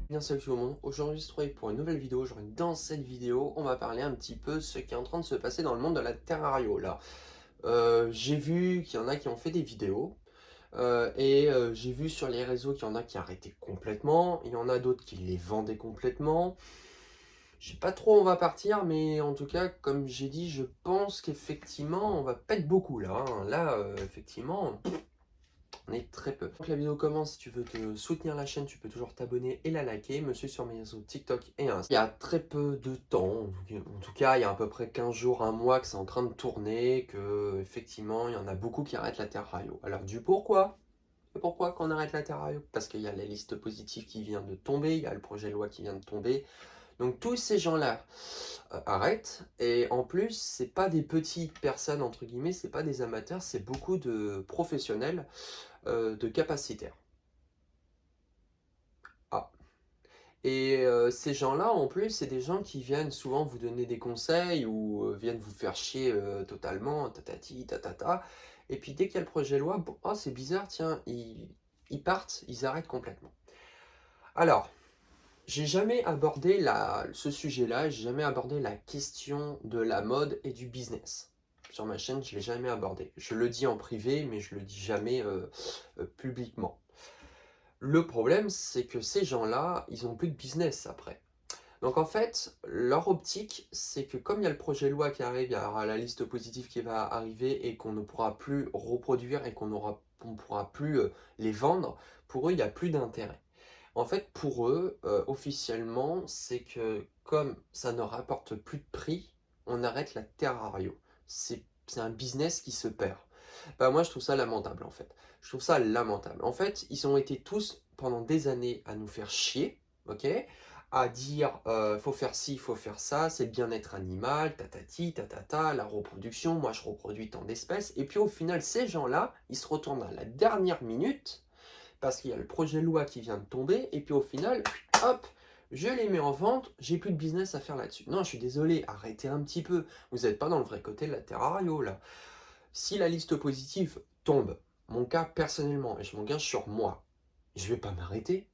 Bien salut tout le monde, aujourd'hui je se retrouve pour une nouvelle vidéo. Dans cette vidéo, on va parler un petit peu de ce qui est en train de se passer dans le monde de la Terrario là. J'ai vu qu'il y en a qui ont fait des vidéos j'ai vu sur les réseaux qu'il y en a qui arrêtaient complètement, il y en a d'autres qui les vendaient complètement. Je sais pas trop où on va partir, mais en tout cas, comme j'ai dit, je pense qu'effectivement, on va pas être beaucoup là, hein. Là, effectivement, on est très peu. Donc la vidéo commence, si tu veux te soutenir la chaîne, tu peux toujours t'abonner et la liker. Me suivre sur mes réseaux TikTok et Insta. Il y a très peu de temps, en tout cas il y a à peu près 15 jours, un mois que c'est en train de tourner, que effectivement il y en a beaucoup qui arrêtent la Terrario. Alors du pourquoi? Pourquoi qu'on arrête la Terrario? Parce qu'il y a la liste positive qui vient de tomber, il y a le projet de loi qui vient de tomber. Donc tous ces gens-là arrêtent. Et en plus, c'est pas des petites personnes, entre guillemets, c'est pas des amateurs, c'est beaucoup de professionnels de capacitaires. Ah. Ces gens-là, en plus, c'est des gens qui viennent souvent vous donner des conseils ou viennent vous faire chier totalement, tatati, tatata. Et puis dès qu'il y a le projet de loi, bon, oh c'est bizarre, tiens, ils partent, ils arrêtent complètement. Alors, j'ai jamais abordé ce sujet-là, j'ai jamais abordé la question de la mode et du business. Sur ma chaîne, je ne l'ai jamais abordé. Je le dis en privé, mais je le dis jamais publiquement. Le problème, c'est que ces gens-là, ils ont plus de business après. Donc en fait, leur optique, c'est que comme il y a le projet de loi qui arrive, il y aura la liste positive qui va arriver et qu'on ne pourra plus reproduire et on ne pourra plus les vendre, pour eux, il n'y a plus d'intérêt. En fait, pour eux, officiellement, c'est que comme ça ne rapporte plus de prix, on arrête la Terrario. C'est un business qui se perd. Bah moi, je trouve ça lamentable, en fait. Je trouve ça lamentable. En fait, ils ont été tous, pendant des années, à nous faire chier, ok? À dire, faut faire ci, faut faire ça, c'est le bien-être animal, tatati, tatata, la reproduction, moi je reproduis tant d'espèces. Et puis au final, ces gens-là, ils se retournent à la dernière minute, parce qu'il y a le projet de loi qui vient de tomber, et puis au final, hop, je les mets en vente, j'ai plus de business à faire là-dessus. Non, je suis désolé, arrêtez un petit peu. Vous n'êtes pas dans le vrai côté de la Terrario, là. Si la liste positive tombe, mon cas personnellement, et je m'engage sur moi, je vais pas m'arrêter.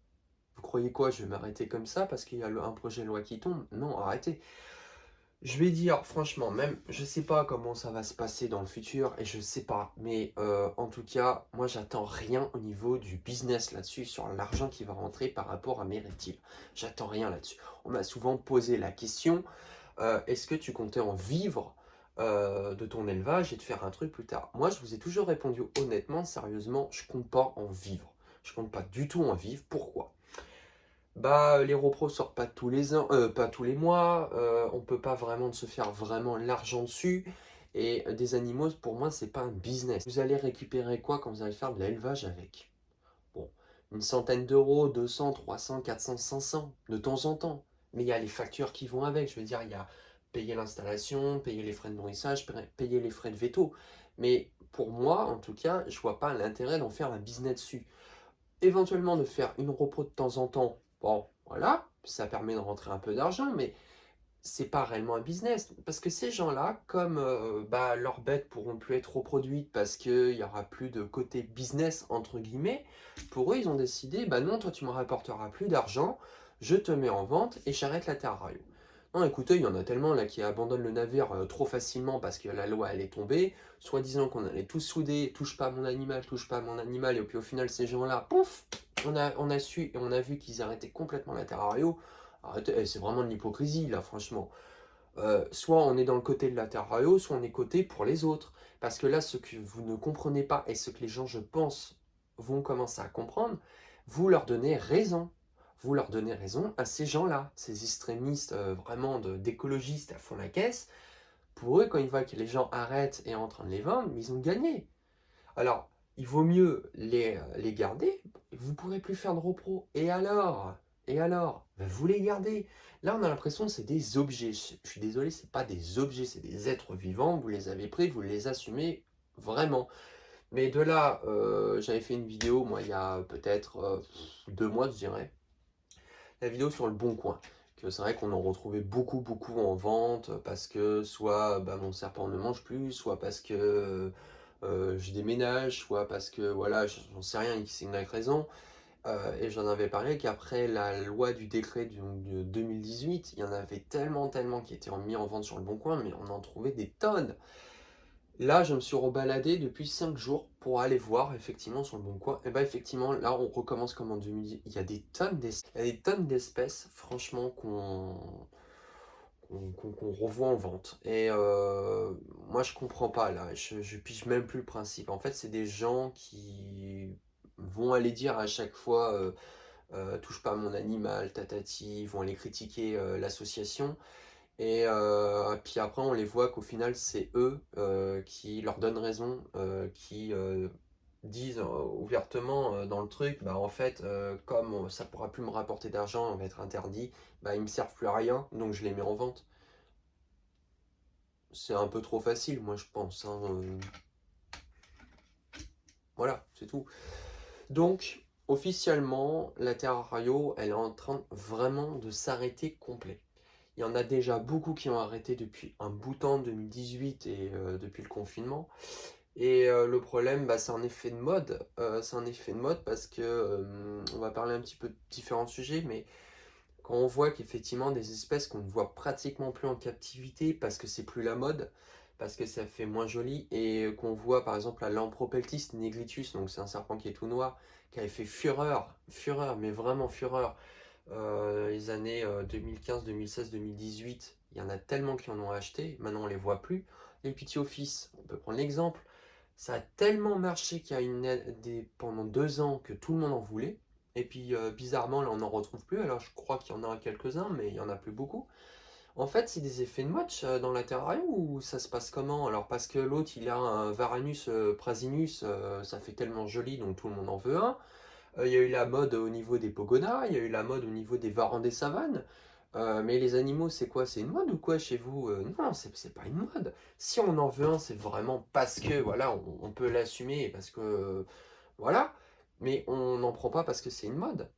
Vous croyez quoi? Je vais m'arrêter comme ça parce qu'il y a un projet de loi qui tombe? Non, arrêtez. Je vais dire, franchement, même, je sais pas comment ça va se passer dans le futur, et je sais pas, mais en tout cas, moi j'attends rien au niveau du business là-dessus, sur l'argent qui va rentrer par rapport à mes reptiles. J'attends rien là-dessus. On m'a souvent posé la question, est-ce que tu comptais en vivre de ton élevage et de faire un truc plus tard? Moi, je vous ai toujours répondu honnêtement, sérieusement, je compte pas en vivre. Je compte pas du tout en vivre. Pourquoi? Bah, les repros sortent pas tous les ans, pas tous les mois, on peut pas vraiment se faire vraiment l'argent dessus. Et des animaux, pour moi, c'est pas un business. Vous allez récupérer quoi quand vous allez faire de l'élevage avec? Bon, une centaine d'euros, 200, 300, 400, 500, de temps en temps. Mais il y a les factures qui vont avec. Je veux dire, il y a payer l'installation, payer les frais de nourrissage, payer les frais de veto. Mais pour moi, en tout cas, je vois pas l'intérêt d'en faire un business dessus. Éventuellement de faire une repos de temps en temps, bon, voilà, ça permet de rentrer un peu d'argent, mais c'est pas réellement un business. Parce que ces gens-là, comme bah, leurs bêtes pourront plus être reproduites parce qu'il n'y aura plus de côté business, entre guillemets, pour eux, ils ont décidé, bah non, toi tu me rapporteras plus d'argent, je te mets en vente et j'arrête la Terrario. Non, écoutez, il y en a tellement là qui abandonnent le navire trop facilement parce que la loi elle est tombée, soi-disant qu'on allait tous souder, touche pas à mon animal, touche pas à mon animal, et puis au final ces gens-là, pouf, on a su et on a vu qu'ils arrêtaient complètement la Terrario. Arrêtez, c'est vraiment de l'hypocrisie là, franchement. Soit on est dans le côté de la Terrario, soit on est côté pour les autres. Parce que là, ce que vous ne comprenez pas et ce que les gens, je pense, vont commencer à comprendre, vous leur donnez raison. Vous leur donnez raison à ces gens-là, ces extrémistes vraiment d'écologistes à fond la caisse. Pour eux, quand ils voient que les gens arrêtent et sont en train de les vendre, ils ont gagné. Alors, il vaut mieux les garder, vous ne pourrez plus faire de repro. Et alors? Et alors? Ben, vous les gardez. Là, on a l'impression que c'est des objets. Je suis désolé, c'est pas des objets, c'est des êtres vivants. Vous les avez pris, vous les assumez vraiment. Mais de là, j'avais fait une vidéo, moi, il y a peut-être 2 mois, je dirais. La vidéo sur le Bon Coin. Que c'est vrai qu'on en retrouvait beaucoup, beaucoup en vente parce que soit bah, mon serpent ne mange plus, soit parce que je déménage, soit parce que voilà, j'en sais rien, X, Y raison. Et j'en avais parlé qu'après la loi du décret de 2018, il y en avait tellement, tellement qui étaient mis en vente sur le bon coin, mais on en trouvait des tonnes. Là, je me suis rebaladé depuis 5 jours pour aller voir effectivement sur le bon coin. Et bah effectivement, là, on recommence comme en 2010. Il y a des tonnes il y a des tonnes d'espèces, franchement, qu'on revoit en vente. Et moi, je comprends pas là. Je pige même plus le principe. En fait, c'est des gens qui vont aller dire à chaque fois touche pas à mon animal, tatati, ils vont aller critiquer l'association. Et puis après, on les voit qu'au final, c'est eux qui leur donnent raison, qui disent ouvertement dans le truc, bah en fait, comme ça pourra plus me rapporter d'argent, on va être interdit, bah ils me servent plus à rien, donc je les mets en vente. C'est un peu trop facile, moi je pense, hein, voilà, c'est tout. Donc, officiellement, la Terrario, elle est en train vraiment de s'arrêter complet. Il y en a déjà beaucoup qui ont arrêté depuis un bout de temps, 2018 et depuis le confinement. Et le problème, bah, c'est un effet de mode. C'est un effet de mode parce que, on va parler un petit peu de différents sujets, mais quand on voit qu'effectivement des espèces qu'on ne voit pratiquement plus en captivité parce que c'est plus la mode, parce que ça fait moins joli, et qu'on voit par exemple la Lampropeltis nigritus, donc c'est un serpent qui est tout noir, qui avait fait fureur, fureur, mais vraiment fureur, les années 2015, 2016, 2018, il y en a tellement qui en ont acheté, maintenant on les voit plus. Les Pithiophyes, on peut prendre l'exemple, ça a tellement marché qu'il y a pendant 2 ans que tout le monde en voulait. Et puis bizarrement, là on n'en retrouve plus. Alors je crois qu'il y en a quelques-uns, mais il n'y en a plus beaucoup. En fait, c'est des effets de mode dans la terrarium ou ça se passe comment? Alors parce que l'autre il a un Varanus prasinus, ça fait tellement joli donc tout le monde en veut un. Il y a eu la mode au niveau des pogonas, il y a eu la mode au niveau des varans des savanes. Mais les animaux, c'est quoi? C'est une mode ou quoi chez vous? Non, c'est pas une mode. Si on en veut un, c'est vraiment parce que voilà, on peut l'assumer parce que voilà, mais on n'en prend pas parce que c'est une mode.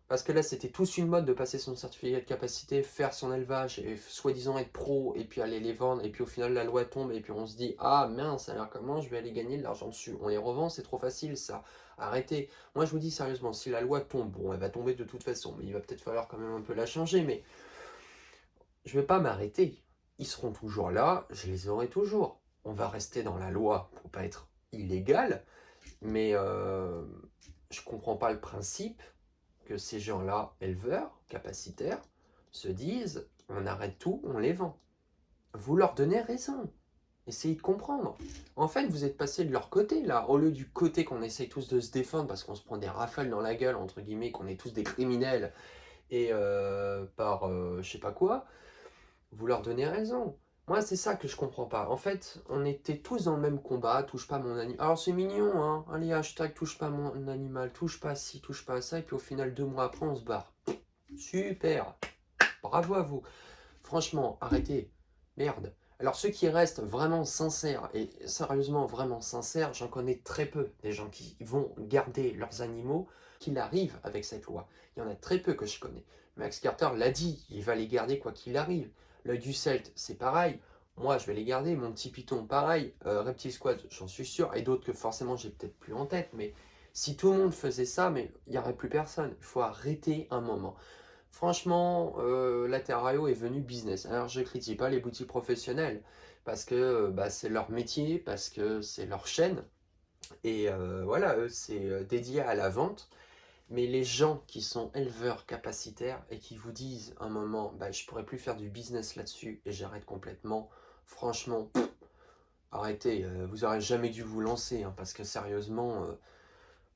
Parce que là, c'était tous une mode de passer son certificat de capacité, faire son élevage et soi-disant être pro et puis aller les vendre. Et puis au final, la loi tombe et puis on se dit, ah mince, alors comment je vais aller gagner de l'argent dessus? On les revend, c'est trop facile ça. Arrêtez. Moi, je vous dis sérieusement, si la loi tombe, bon, elle va tomber de toute façon, mais il va peut-être falloir quand même un peu la changer. Mais je vais pas m'arrêter. Ils seront toujours là, je les aurai toujours. On va rester dans la loi pour pas être illégal, mais je comprends pas le principe que ces gens-là, éleveurs, capacitaires, se disent on arrête tout, on les vend. Vous leur donnez raison. Essayez de comprendre. En fait, vous êtes passé de leur côté, là. Au lieu du côté qu'on essaye tous de se défendre parce qu'on se prend des rafales dans la gueule, entre guillemets, qu'on est tous des criminels, et par je sais pas quoi, vous leur donnez raison. Moi, c'est ça que je comprends pas. En fait, on était tous dans le même combat, touche pas mon animal. Alors, c'est mignon, hein. Allez, hashtag touche pas mon animal, touche pas ci, touche pas à ça, et puis au final, 2 mois après, on se barre. Super. Bravo à vous. Franchement, arrêtez. Merde. Alors ceux qui restent vraiment sincères, et sérieusement vraiment sincères, j'en connais très peu, des gens qui vont garder leurs animaux, qu'il arrive avec cette loi. Il y en a très peu que je connais. Max Carter l'a dit, il va les garder quoi qu'il arrive. L'œil du Celte, c'est pareil. Moi, je vais les garder. Mon petit Python, pareil. Reptile Squad, j'en suis sûr. Et d'autres que forcément, j'ai peut-être plus en tête. Mais si tout le monde faisait ça, mais il n'y aurait plus personne. Il faut arrêter un moment. Franchement, la Terrario est venue business. Alors, je critique pas les boutiques professionnelles parce que bah, c'est leur métier, parce que c'est leur chaîne. Et voilà, eux, c'est dédié à la vente. Mais les gens qui sont éleveurs capacitaires et qui vous disent un moment, bah, je pourrais plus faire du business là-dessus et j'arrête complètement, franchement, arrêtez. Vous aurez jamais dû vous lancer hein, parce que sérieusement,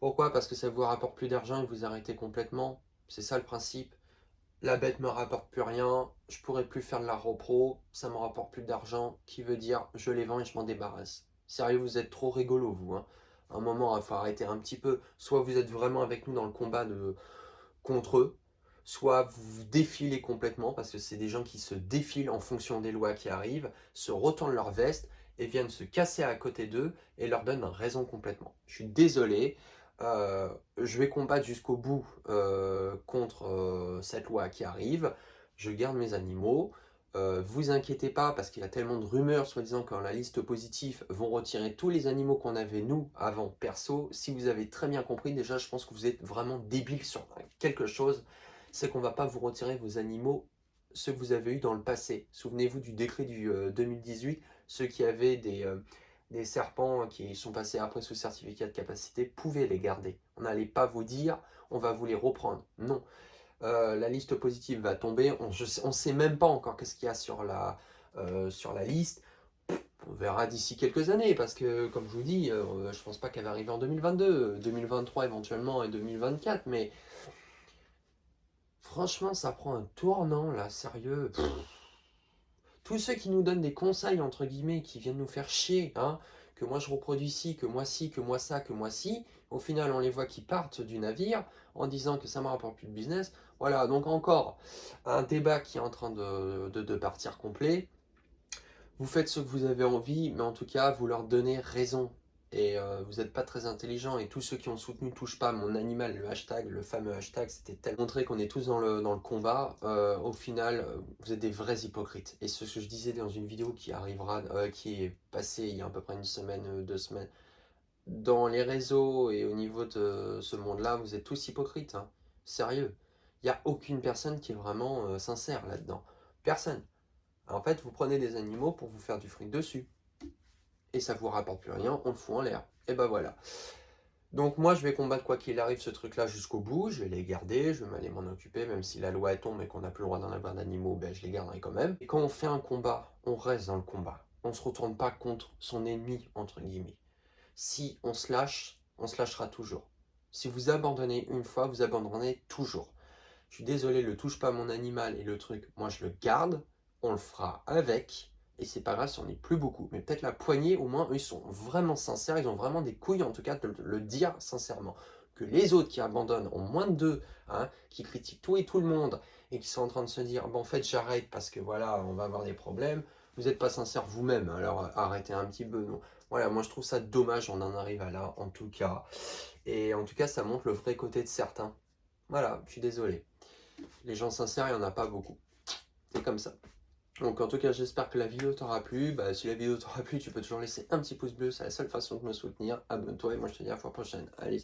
pourquoi? Parce que ça vous rapporte plus d'argent et vous arrêtez complètement. C'est ça le principe. La bête me rapporte plus rien, je pourrais plus faire de la repro, ça me rapporte plus d'argent, qui veut dire je les vends et je m'en débarrasse. Sérieux, vous êtes trop rigolo vous, hein. À un moment, il faut arrêter un petit peu. Soit vous êtes vraiment avec nous dans le combat contre eux, soit vous vous défilez complètement, parce que c'est des gens qui se défilent en fonction des lois qui arrivent, se retournent leur veste et viennent se casser à côté d'eux et leur donnent raison complètement. Je suis désolé, je vais combattre jusqu'au bout contre cette loi qui arrive. Je garde mes animaux. Vous inquiétez pas parce qu'il y a tellement de rumeurs soi-disant que dans la liste positive vont retirer tous les animaux qu'on avait nous avant perso. Si vous avez très bien compris, déjà je pense que vous êtes vraiment débile sur quelque chose, c'est qu'on va pas vous retirer vos animaux, ceux que vous avez eu dans le passé. Souvenez-vous du décret du 2018, ceux qui avaient des serpents qui sont passés après sous certificat de capacité pouvaient les garder. On n'allait pas vous dire on va vous les reprendre. Non, la liste positive va tomber. On sait même pas encore qu'est-ce qu'il y a sur la liste. On verra d'ici quelques années parce que, comme je vous dis, je pense pas qu'elle va arriver en 2022, 2023 éventuellement et 2024. Mais franchement, ça prend un tournant là, sérieux. Tous ceux qui nous donnent des conseils, entre guillemets, qui viennent nous faire chier, hein, que moi je reproduis ci, que moi ci, que moi ça, que moi ci, au final on les voit qui partent du navire en disant que ça me rapporte plus de business. Voilà, donc encore un débat qui est en train de partir complet. Vous faites ce que vous avez envie, mais en tout cas, vous leur donnez raison. Et vous n'êtes pas très intelligent. Et tous ceux qui ont soutenu Touche pas mon animal, le hashtag, le fameux hashtag, c'était tellement montré qu'on est tous dans le combat. Au final, vous êtes des vrais hypocrites. Et ce que je disais dans une vidéo qui arrivera, qui est passée il y a à peu près une semaine, 2 semaines, dans les réseaux et au niveau de ce monde-là, vous êtes tous hypocrites, hein. Sérieux. Il n'y a aucune personne qui est vraiment sincère là-dedans. Personne. En fait, vous prenez des animaux pour vous faire du fric dessus. Et ça vous rapporte plus rien, on le fout en l'air. Et ben voilà. Donc moi, je vais combattre quoi qu'il arrive ce truc-là jusqu'au bout. Je vais les garder, je vais aller m'en occuper, même si la loi elle tombe et qu'on n'a plus le droit d'en avoir d'animaux, ben je les garderai quand même. Et quand on fait un combat, on reste dans le combat. On ne se retourne pas contre son ennemi, entre guillemets. Si on se lâchera toujours. Si vous abandonnez une fois, vous abandonnez toujours. Je suis désolé, le touche pas à mon animal et le truc, moi je le garde, on le fera avec, et c'est pas grave si on n'est plus beaucoup. Mais peut-être la poignée, au moins, eux, ils sont vraiment sincères, ils ont vraiment des couilles, en tout cas, de le dire sincèrement. Que les autres qui abandonnent ont moins de deux, hein, qui critiquent tout et tout le monde, et qui sont en train de se dire, bon, en fait, j'arrête parce que voilà, on va avoir des problèmes. Vous n'êtes pas sincère vous-même, alors arrêtez un petit peu. Non. Voilà, moi je trouve ça dommage, on en arrive à là, en tout cas. Et en tout cas, ça montre le vrai côté de certains. Voilà, je suis désolé. Les gens sincères, il n'y en a pas beaucoup. C'est comme ça. Donc en tout cas, j'espère que la vidéo t'aura plu. Bah, si la vidéo t'aura plu, tu peux toujours laisser un petit pouce bleu. C'est la seule façon de me soutenir. Abonne-toi et moi je te dis à la fois prochaine. Allez.